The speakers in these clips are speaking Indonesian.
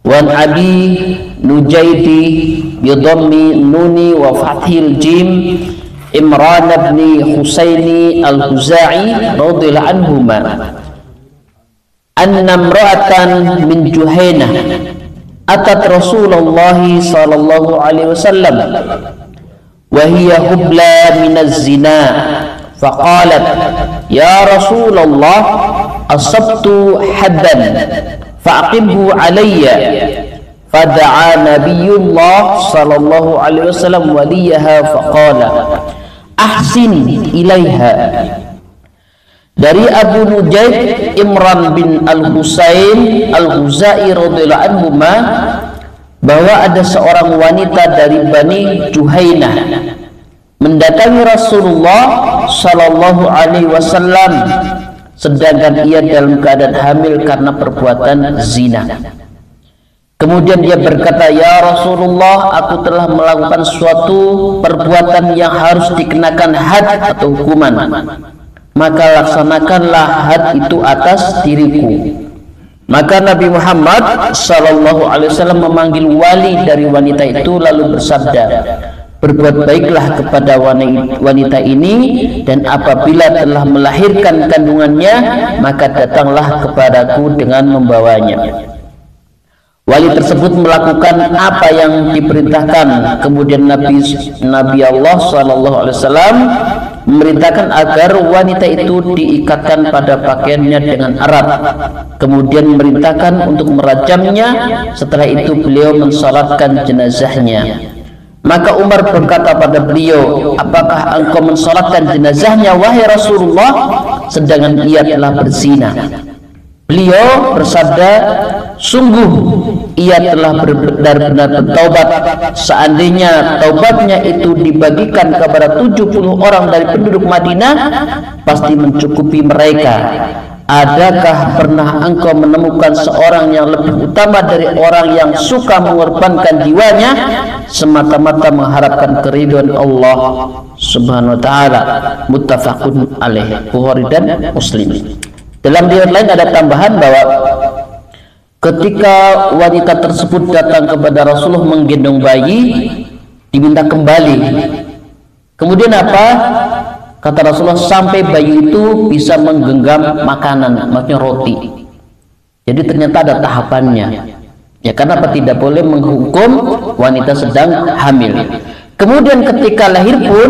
Wan Abi Nujaidi bidhammi nuni wa fathil jim Imran bin Husaini al-Khuzai radhiyallahu anhuma anna imra'atan min Juhainah atat Rasulullah sallallahu alaihi wasallam wa hiya hubla min az-zina faqalat ya Rasulullah asabtu haddan fa'aqimhu alayya fada'a nabiyullah sallallahu alaihi wasallam waliyaha faqala ahsin ilaiha. Dari Abu Nujaid Imran bin Al-Husain Al-Khuzai radhiyallahu anhu bahwa ada seorang wanita dari Bani Juhainah mendatangi Rasulullah sallallahu alaihi wasallam sedangkan ia dalam keadaan hamil karena perbuatan zina. Kemudian dia berkata, ya Rasulullah, aku telah melakukan suatu perbuatan yang harus dikenakan had atau hukuman, maka laksanakanlah had itu atas diriku. Maka Nabi Muhammad sallallahu alaihi wasallam memanggil wali dari wanita itu lalu bersabda, berbuat baiklah kepada wanita ini, dan apabila telah melahirkan kandungannya maka datanglah kepadaku dengan membawanya. Wali tersebut melakukan apa yang diperintahkan. Kemudian Nabi Allah SAW memerintahkan agar wanita itu diikatkan pada pakaiannya dengan erat, kemudian memerintahkan untuk merajamnya. Setelah itu beliau mensalatkan jenazahnya. Maka Umar berkata pada beliau, apakah engkau mensalatkan jenazahnya wahai Rasulullah, sedangkan ia telah berzina? Beliau bersabda, sungguh ia telah benar-benar bertaubat. Seandainya taubatnya itu dibagikan kepada 70 orang dari penduduk Madinah, pasti mencukupi mereka. Adakah pernah engkau menemukan seorang yang lebih utama dari orang yang suka mengorbankan jiwanya semata-mata mengharapkan keridhaan Allah Subhanahu wa taala? Muttafaqun alaih, Bukhari dan Muslim. Dalam riwayat lain ada tambahan bahwa ketika wanita tersebut datang kepada Rasulullah menggendong bayi, diminta kembali. Kemudian apa? Kata Rasulullah, sampai bayi itu bisa menggenggam makanan, maksudnya roti. Jadi ternyata ada tahapannya. Ya, karena apa? Tidak boleh menghukum wanita sedang hamil. Kemudian ketika lahir pun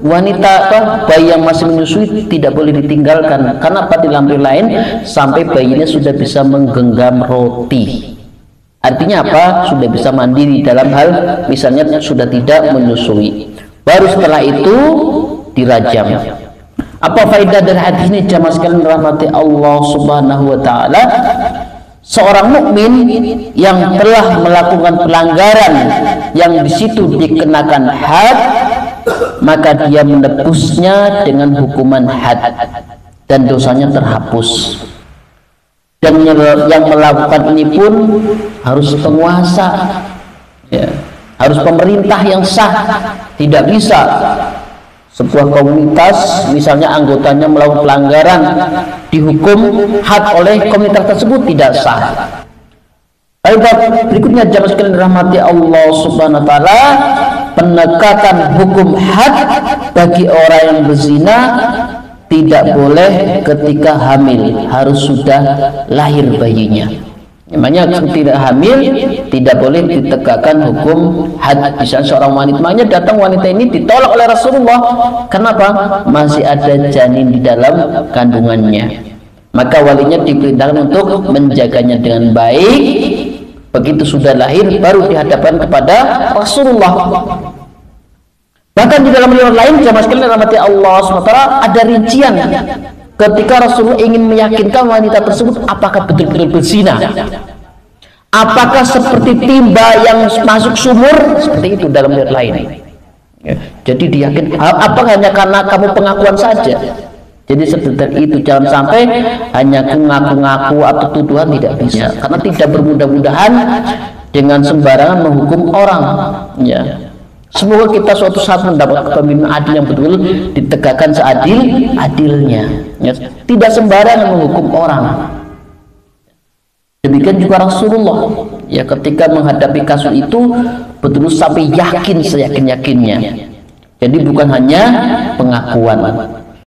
wanita bayi yang masih menyusui tidak boleh ditinggalkan. Karena apa? Di lampu lain sampai bayinya sudah bisa menggenggam roti. Artinya apa? Sudah bisa mandiri dalam hal misalnya sudah tidak menyusui. Baru setelah itu dirajam. Apa faedah dari hadis ini jamaah sekalian rahmati Allah Subhanahu wa taala? Seorang mukmin yang telah melakukan pelanggaran yang di situ dikenakan had, maka dia menebusnya dengan hukuman had dan dosanya terhapus. Dan yang melakukan ini pun harus penguasa, ya, harus pemerintah yang sah. Tidak bisa sebuah komunitas misalnya anggotanya melakukan pelanggaran dihukum had oleh komunitas tersebut, tidak sah. Berikutnya jamaah sekalian rahmati Allah Subhanahu wa taala, penegakan hukum had bagi orang yang berzina tidak boleh ketika hamil, harus sudah lahir bayinya. Namanya tidak hamil tidak boleh ditegakkan hukum had. Misalnya seorang wanita, makanya datang wanita ini ditolak oleh Rasulullah. Kenapa? Masih ada janin di dalam kandungannya. Maka walinya diperintahkan untuk menjaganya dengan baik. Begitu sudah lahir baru dihadapkan kepada Rasulullah. Bahkan di dalam riwayat lain jamaah sekalian rahmati Allah SWT ada rincian ketika Rasulullah ingin meyakinkan wanita tersebut apakah betul-betul berzina, apakah seperti timba yang masuk sumur, seperti itu dalam riwayat lain. Ya, jadi diyakin apakah hanya karena kamu pengakuan saja. Jadi seperti itu, jangan sampai hanya ngaku-ngaku atau tuduhan, tidak bisa. Karena tidak bermudah-mudahan dengan sembarangan menghukum orang. Ya. Semoga kita suatu saat mendapat kepemimpinan adil yang betul ditegakkan seadil-adilnya. Ya. Tidak sembarangan menghukum orang. Demikian juga Rasulullah. Ya, ketika menghadapi kasus itu betul sampai yakin seyakin-yakinnya. Jadi bukan hanya pengakuan.